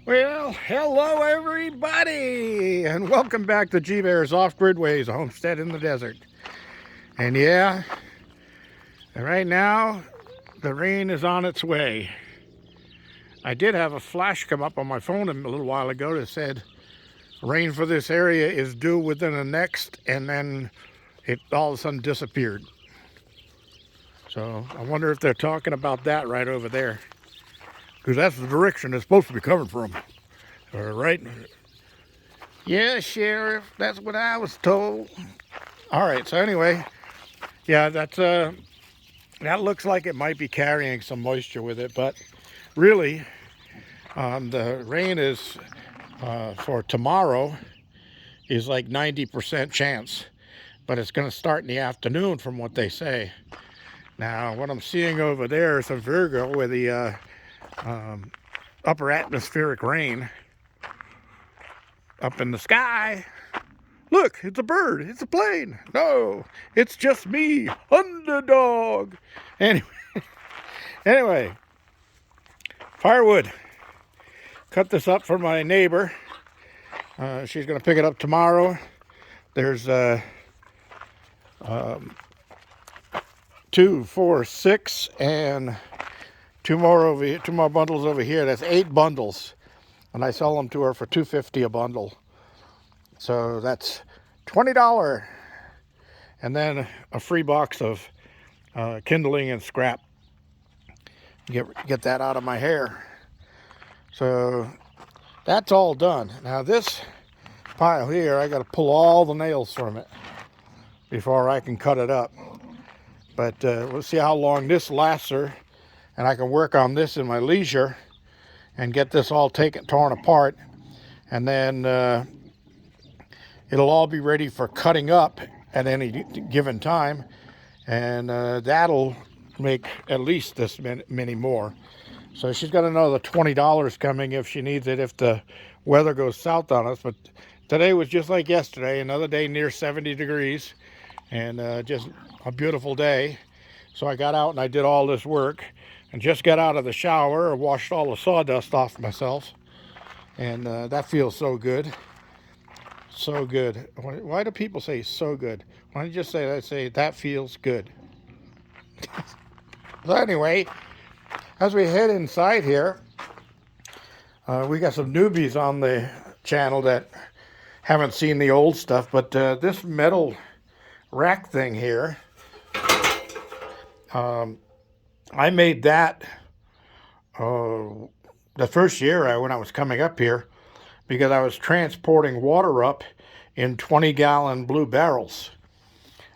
Well, hello everybody, and welcome back to G-Bear's Off-Grid Ways, a homestead in the desert. And yeah, right now, the rain is on its way. I did have a flash come up on my phone a little while ago that said rain for this area is due within the next, and then it all of a sudden disappeared. So I wonder if they're talking about that right over there, because that's the direction it's supposed to be coming from. All right. Yeah, Sheriff, that's what I was told. All right, so anyway, yeah, that looks like it might be carrying some moisture with it, but really, the rain is for tomorrow is like 90% chance, but it's going to start in the afternoon from what they say. Now, what I'm seeing over there is a Virgo with the upper atmospheric rain up in the sky. Look, it's a bird. It's a plane. No, it's just me, underdog. Anyway, firewood. Cut this up for my neighbor. She's going to pick it up tomorrow. There's 2, 4, 6, and two more over here. Two more bundles over here. That's 8 bundles, and I sell them to her for $2.50 a bundle. So that's $20, and then a free box of kindling and scrap. Get that out of my hair. So that's all done. Now this pile here, I got to pull all the nails from it before I can cut it up. But we'll see how long this lasts her, and I can work on this in my leisure and get this all torn apart, and then it'll all be ready for cutting up at any given time, and that'll make at least this many more. So she's got another $20 coming if she needs it, if the weather goes south on us. But today was just like yesterday, another day near 70 degrees, and just a beautiful day. So I got out and I did all this work, and just got out of the shower, washed all the sawdust off myself, and that feels so good. So good. Why do people say so good? Why don't you just say that feels good? So anyway, as we head inside here, we got some newbies on the channel that haven't seen the old stuff, but this metal rack thing here, I made that the first year when I was coming up here, because I was transporting water up in 20-gallon blue barrels,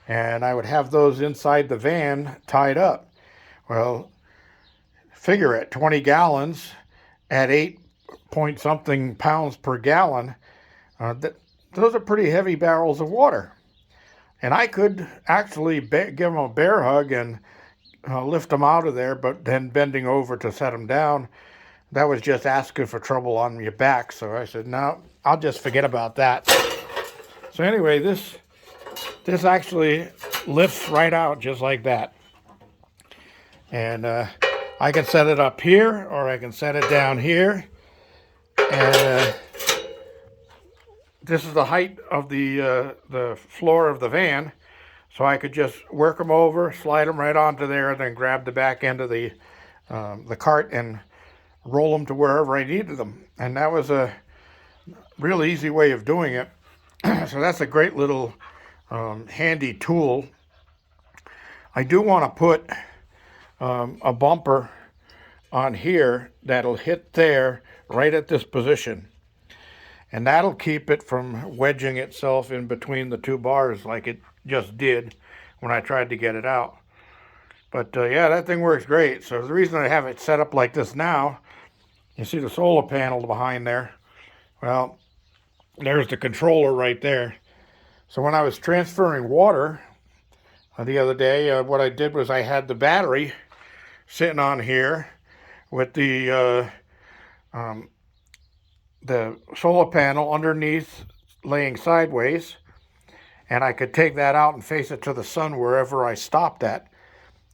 and I would have those inside the van tied up. Well, figure it, 20 gallons at 8 point something pounds per gallon, those are pretty heavy barrels of water. And I could actually give them a bear hug and lift them out of there, but then bending over to set them down, that was just asking for trouble on your back. So I said, no, I'll just forget about that. So anyway, this actually lifts right out just like that. And I can set it up here, or I can set it down here. And this is the height of the floor of the van. So I could just work them over, slide them right onto there, and then grab the back end of the cart and roll them to wherever I needed them. And that was a real easy way of doing it. So that's a great little handy tool. I do want to put a bumper on here that'll hit there right at this position, and that'll keep it from wedging itself in between the two bars like it just did when I tried to get it out. But yeah, that thing works great. So the reason I have it set up like this now, you see the solar panel behind there. Well, there's the controller right there. So when I was transferring water the other day, what I did was I had the battery sitting on here with the solar panel underneath laying sideways, and I could take that out and face it to the sun wherever I stopped at.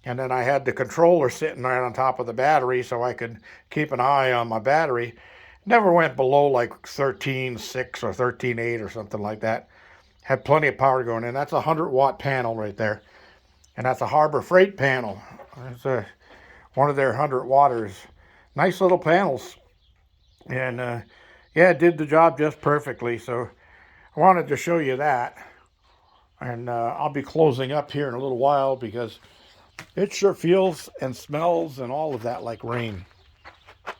And then I had the controller sitting right on top of the battery so I could keep an eye on my battery. Never went below like 13.6 or 13.8 or something like that. Had plenty of power going in. That's a 100-watt panel right there. And that's a Harbor Freight panel. It's one of their 100-watters. Nice little panels. And yeah, it did the job just perfectly. So I wanted to show you that. And I'll be closing up here in a little while because it sure feels and smells and all of that like rain.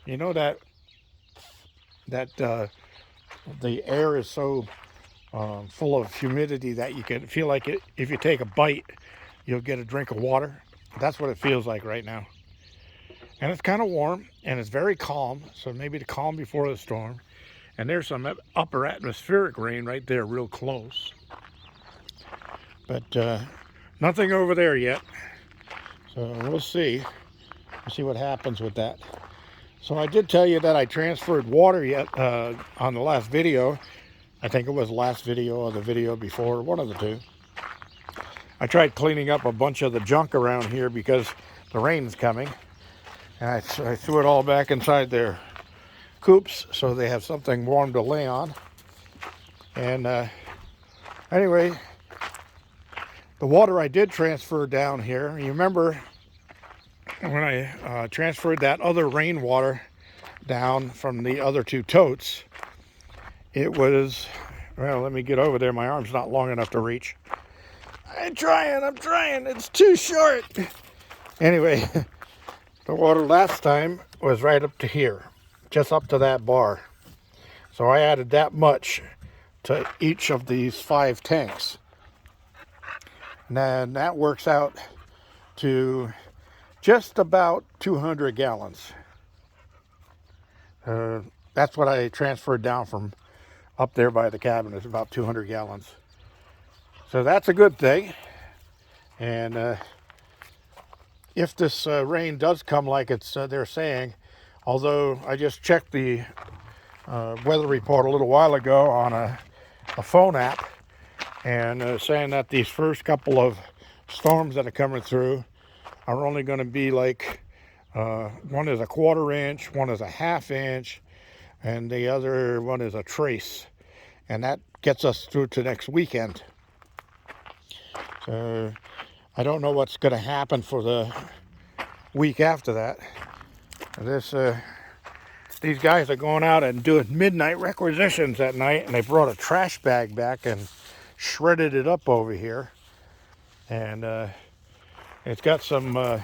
You know that the air is so full of humidity that you can feel like it. If you take a bite, you'll get a drink of water. That's what it feels like right now. And it's kind of warm and it's very calm. So maybe the calm before the storm. And there's some upper atmospheric rain right there real close. But nothing over there yet. So we'll see. We'll see what happens with that. So I did tell you that I transferred water on the last video. I think it was the last video or the video before, one of the two. I tried cleaning up a bunch of the junk around here because the rain's coming. And I threw it all back inside their coops so they have something warm to lay on. And anyway, the water I did transfer down here, you remember when I transferred that other rainwater down from the other two totes, it was, well, let me get over there. My arm's not long enough to reach. I'm trying. It's too short. Anyway, the water last time was right up to here, just up to that bar. So I added that much to each of these 5 tanks. And then that works out to just about 200 gallons. That's what I transferred down from up there by the cabin. It's about 200 gallons. So that's a good thing. And if this rain does come like they're saying, although I just checked the weather report a little while ago on a phone app, and saying that these first couple of storms that are coming through are only going to be like, one is a 1/4 inch, one is a 1/2 inch, and the other one is a trace. And that gets us through to next weekend. So I don't know what's going to happen for the week after that. These guys are going out and doing midnight requisitions at night, and they brought a trash bag back and shredded it up over here. And it's got some,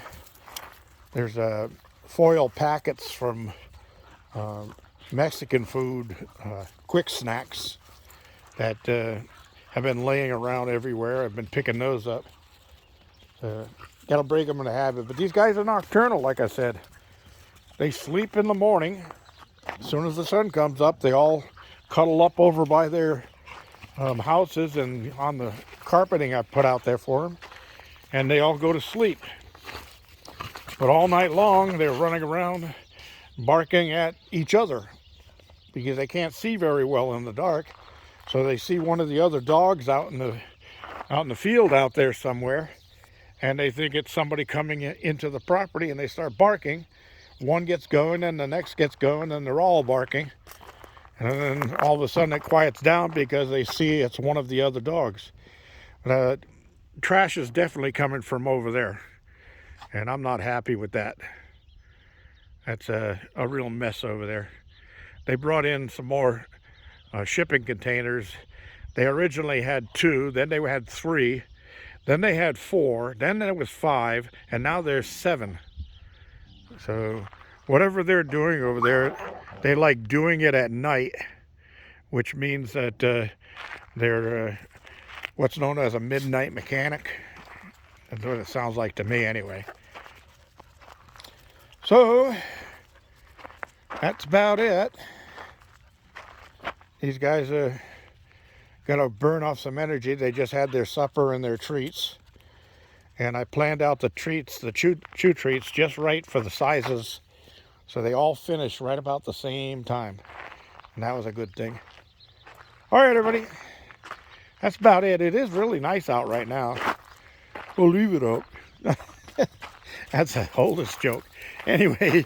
there's foil packets from Mexican food, quick snacks that have been laying around everywhere. I've been picking those up. Gotta break them in a habit. But these guys are nocturnal, like I said. They sleep in the morning. As soon as the sun comes up, they all cuddle up over by their houses and on the carpeting I put out there for them. And they all go to sleep. But all night long, they're running around barking at each other because they can't see very well in the dark. So they see one of the other dogs out in the field out there somewhere, and they think it's somebody coming into the property, and they start barking. One gets going, and the next gets going, and they're all barking. And then all of a sudden it quiets down because they see it's one of the other dogs. But trash is definitely coming from over there, and I'm not happy with that. That's a real mess over there. They brought in some more shipping containers. They originally had 2, then they had 3, then they had 4, then there was 5, and now there's 7. So whatever they're doing over there, they like doing it at night, which means that they're what's known as a midnight mechanic. That's what it sounds like to me anyway. So that's about it. These guys are gonna burn off some energy. They just had their supper and their treats. And I planned out the treats, the chew treats, just right for the sizes. So they all finished right about the same time. And that was a good thing. All right, everybody. That's about it. It is really nice out right now. We'll leave it up. That's the oldest joke. Anyway,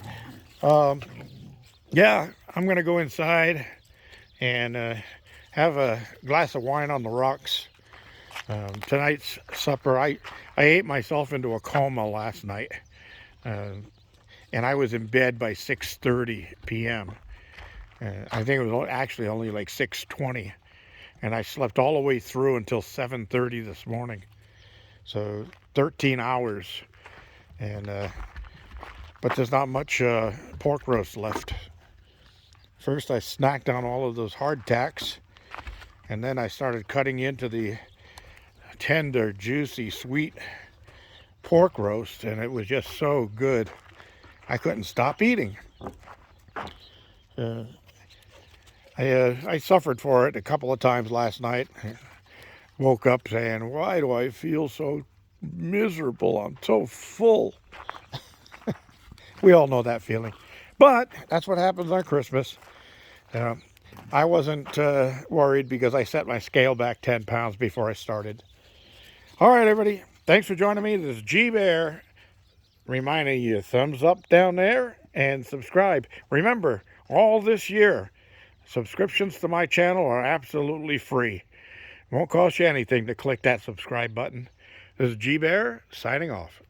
yeah, I'm going to go inside and have a glass of wine on the rocks. Tonight's supper, I ate myself into a coma last night. And I was in bed by 6:30 p.m. I think it was actually only like 6:20. And I slept all the way through until 7:30 this morning. So 13 hours. And but there's not much pork roast left. First I snacked on all of those hardtacks, and then I started cutting into the tender, juicy, sweet pork roast, and it was just so good I couldn't stop eating. I suffered for it a couple of times last night. Woke up saying, why do I feel so miserable? I'm so full. We all know that feeling. But that's what happens on Christmas. I wasn't worried because I set my scale back 10 pounds before I started. All right, everybody. Thanks for joining me. This is G Bear reminding you, thumbs up down there and subscribe. Remember, all this year, subscriptions to my channel are absolutely free. Won't cost you anything to click that subscribe button. This is G Bear signing off.